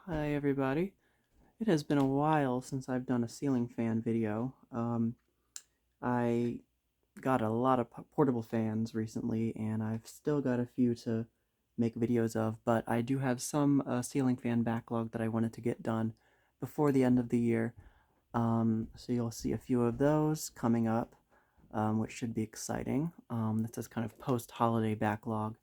Hi everybody. It has been a while since I've done a ceiling fan video. I got a lot of portable fans recently, and I've still got a few to make videos of, but I do have some ceiling fan backlog that I wanted to get done before the end of the year. So you'll see a few of those coming up, which should be exciting. That's this kind of post-holiday backlog.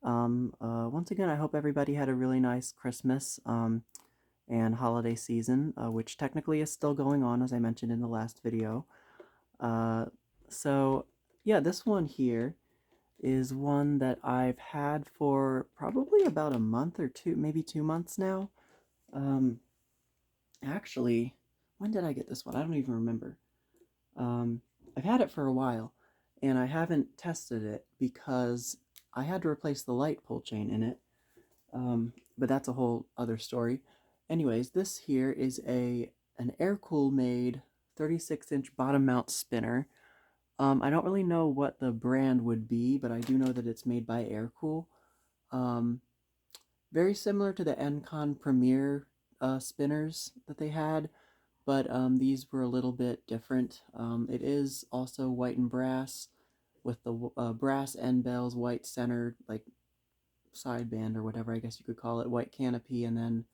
Once again, I hope everybody had a really nice Christmas. And holiday season, which technically is still going on, as I mentioned in the last video. Uh, so, yeah, this one here is one that I've had for probably about a month or two, maybe 2 months now. Um, Actually, when did I get this one? I don't even remember. Um, I've had it for a while, and I haven't tested it because I had to replace the light pull chain in it. But that's a whole other story. Anyways, this here is an air-cool made 36-inch bottom mount spinner. I don't really know what the brand would be, but I do know that it's made by Aircool. Um, Very similar to the Encon Premier spinners that they had, but these were a little bit different. It is also white and brass, with the brass end bells, white center, like sideband or whatever I guess you could call it, white canopy, and then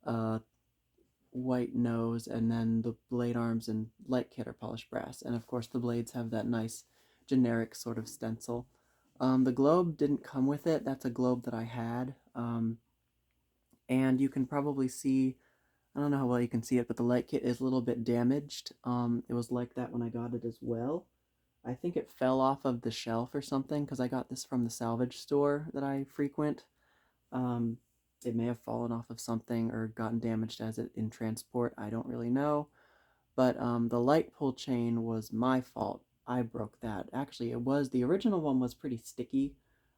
uh, white nose, and then the blade arms and light kit are polished brass. And of course the blades have that nice generic sort of stencil. The globe didn't come with it. That's a globe that I had. And you can probably see, I don't know how well you can see it, but the light kit is a little bit damaged. It was like that when I got it as well. I think it fell off of the shelf or something, because I got this from the salvage store that I frequent. Um, it may have fallen off of something or gotten damaged as it in transport. I don't really know. But the light pull chain was my fault. I broke that. Actually, the original one was pretty sticky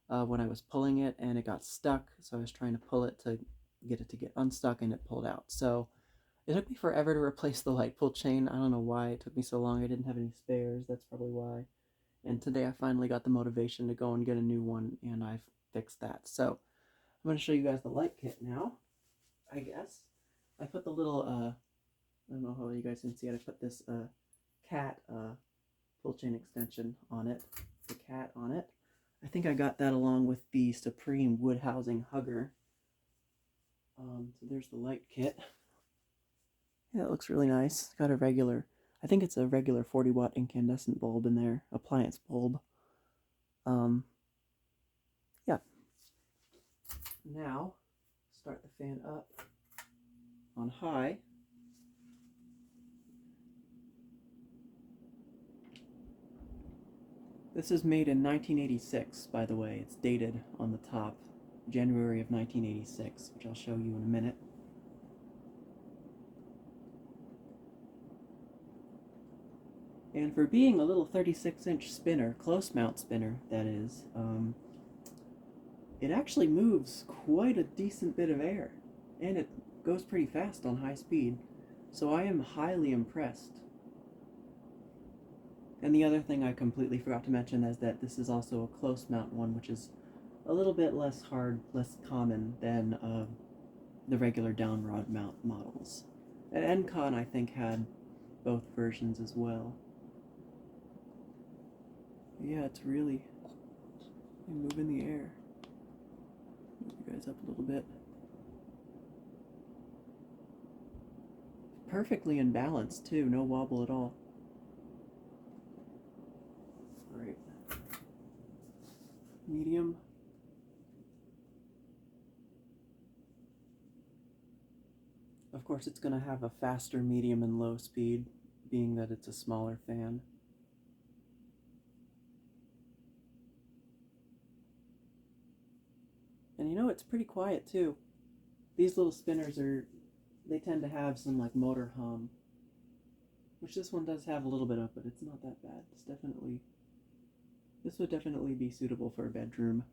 when I was pulling it, and it got stuck. So I was trying to pull it to get unstuck, and it pulled out. So it took me forever to replace the light pull chain. I don't know why it took me so long. I didn't have any spares. That's probably why. And today I finally got the motivation to go and get a new one, and I've fixed that. So I'm going to show you guys the light kit now, I guess. I put the little, I don't know how you guys can see it, I put this cat pull chain extension on it, the cat on it. I think I got that along with the Supreme wood housing hugger. So there's the light kit. Yeah, it looks really nice. It's got a regular, I think it's a regular 40-watt incandescent bulb in there, appliance bulb. Yeah. Now, start the fan up on high. This is made in 1986, by the way. It's dated on the top, January of 1986, which I'll show you in a minute. And for being a little 36-inch spinner, Closemount spinner, that is, it actually moves quite a decent bit of air, and it goes pretty fast on high speed, so I am highly impressed. And the other thing I completely forgot to mention is that this is also a close mount one, which is a little bit less common than the regular down rod mount models. And Encon, I think, had both versions as well. Yeah, it's really moving the air. Move you guys up a little bit. Perfectly in balance, too. No wobble at all. Alright. Medium. Of course, it's going to have a faster medium and low speed, being that it's a smaller fan. And you know, it's pretty quiet too. These little spinners they tend to have some like motor hum, which this one does have a little bit of, but it's not that bad. This would definitely be suitable for a bedroom.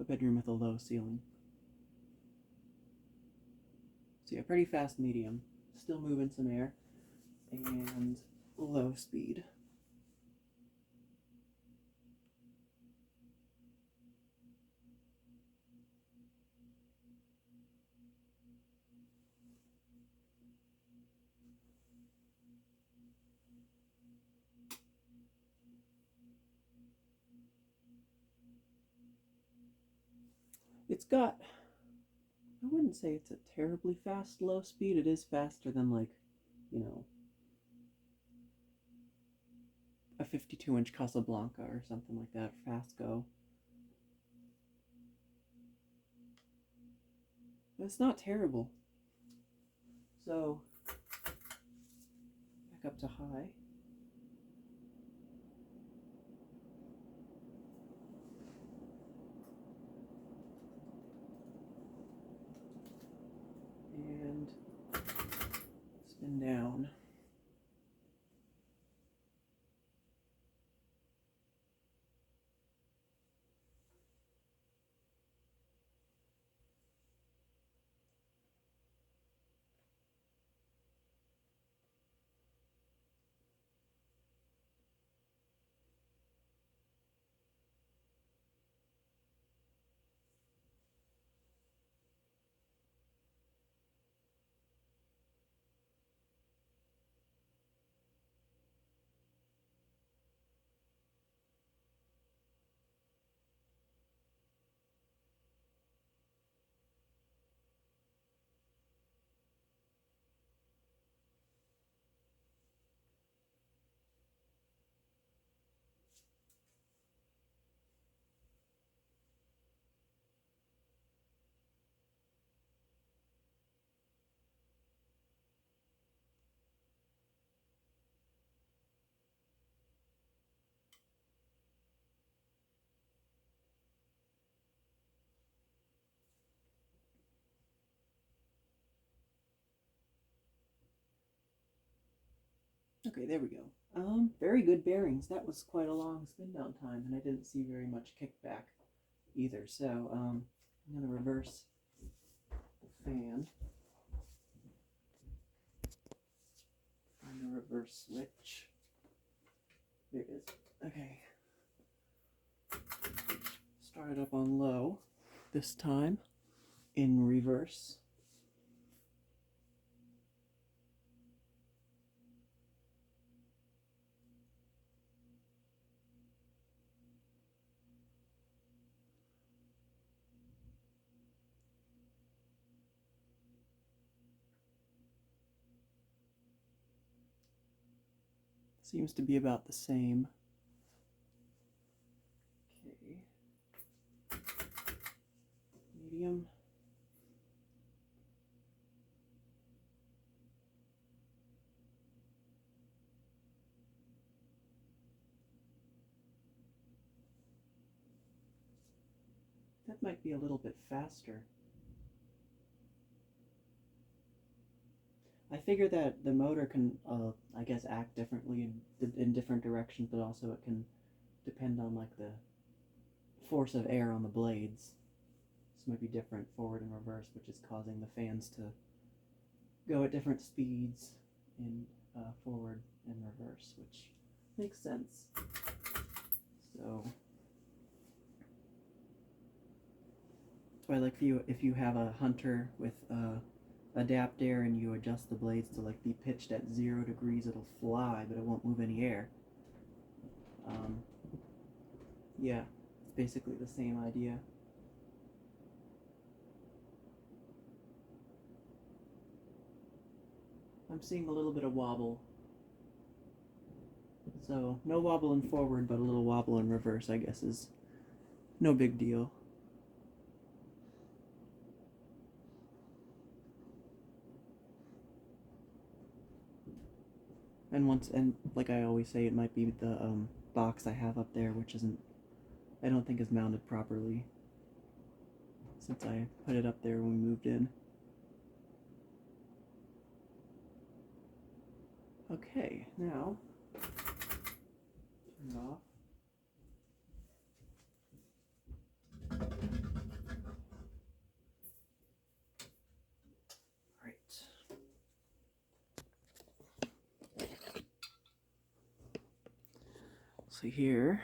A bedroom with a low ceiling. So yeah, pretty fast medium. Still moving some air. And low speed. It's got, I wouldn't say it's a terribly fast low speed. It is faster than, like, you know, a 52-inch Casablanca or something like that, fast go. But it's not terrible. So, back up to high. And spin down. Okay, there we go. Very good bearings. That was quite a long spin down time, and I didn't see very much kickback either. So, I'm going to reverse the fan. Find the reverse switch. There it is. Okay. Start it up on low this time in reverse. Seems to be about the same. Okay. Medium. That might be a little bit faster. I figure that the motor can, I guess, act differently in different directions, but also it can depend on, like, the force of air on the blades. This might be different forward and reverse, which is causing the fans to go at different speeds in forward and reverse, which makes sense. So that's why, like, if you have a Hunter with adapt air and you adjust the blades to, like, be pitched at 0 degrees, it'll fly, but it won't move any air. Yeah, it's basically the same idea. I'm seeing a little bit of wobble. So, no wobble in forward, but a little wobble in reverse, I guess, is no big deal. And like I always say, it might be the box I have up there, which I don't think is mounted properly since I put it up there when we moved in. Okay, now turn it off. Alright. So here,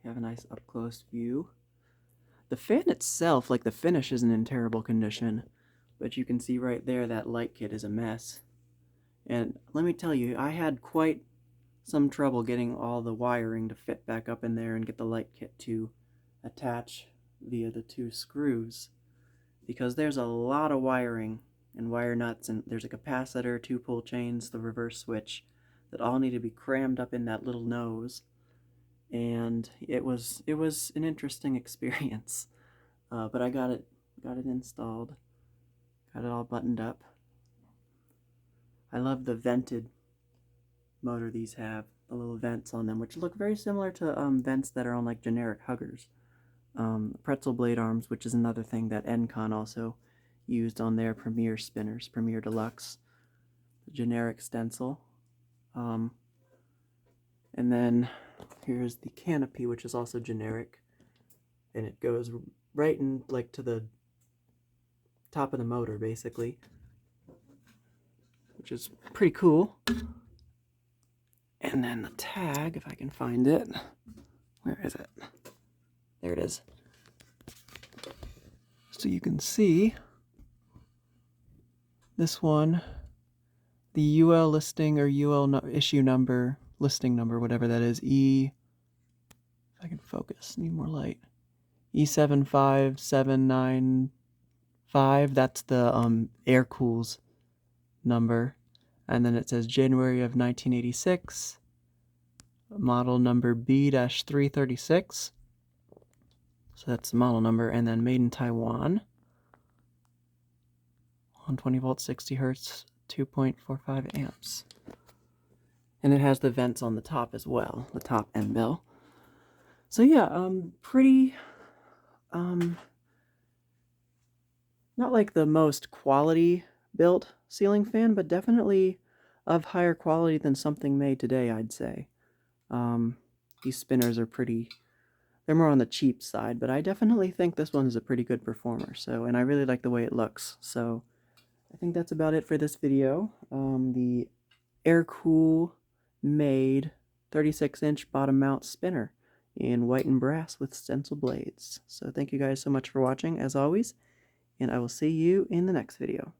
you have a nice up-close view. The fan itself, like, the finish isn't in terrible condition, but you can see right there that light kit is a mess. And let me tell you, I had quite some trouble getting all the wiring to fit back up in there and get the light kit to attach via the 2 screws, because there's a lot of wiring and wire nuts, and there's a capacitor, 2 pull chains, the reverse switch, that all need to be crammed up in that little nose. And it was an interesting experience, but I got it installed, got it all buttoned up. I love the vented motor these have, the little vents on them, which look very similar to vents that are on like generic huggers. Pretzel blade arms, which is another thing that Encon also used on their Premier spinners, Premier Deluxe, the generic stencil. And then here's the canopy, which is also generic, and it goes right in like to the top of the motor basically, which is pretty cool. And then the tag, if I can find it, where is it? There it is. So you can see this one, the UL listing or UL issue number, listing number, whatever that is, if I can focus, need more light, E75795, that's the air cools number. And then it says January of 1986, model number B-336. So that's the model number, and then made in Taiwan. 120 volts, 60 hertz, 2.45 amps. And it has the vents on the top as well, the top end bell. So yeah, pretty, not like the most quality built ceiling fan, but definitely of higher quality than something made today, I'd say. These spinners are pretty, they're more on the cheap side, but I definitely think this one is a pretty good performer. So, and I really like the way it looks. So I think that's about it for this video. The Aircool made 36-inch bottom mount spinner in white and brass with stencil blades. So thank you guys so much for watching, as always, and I will see you in the next video.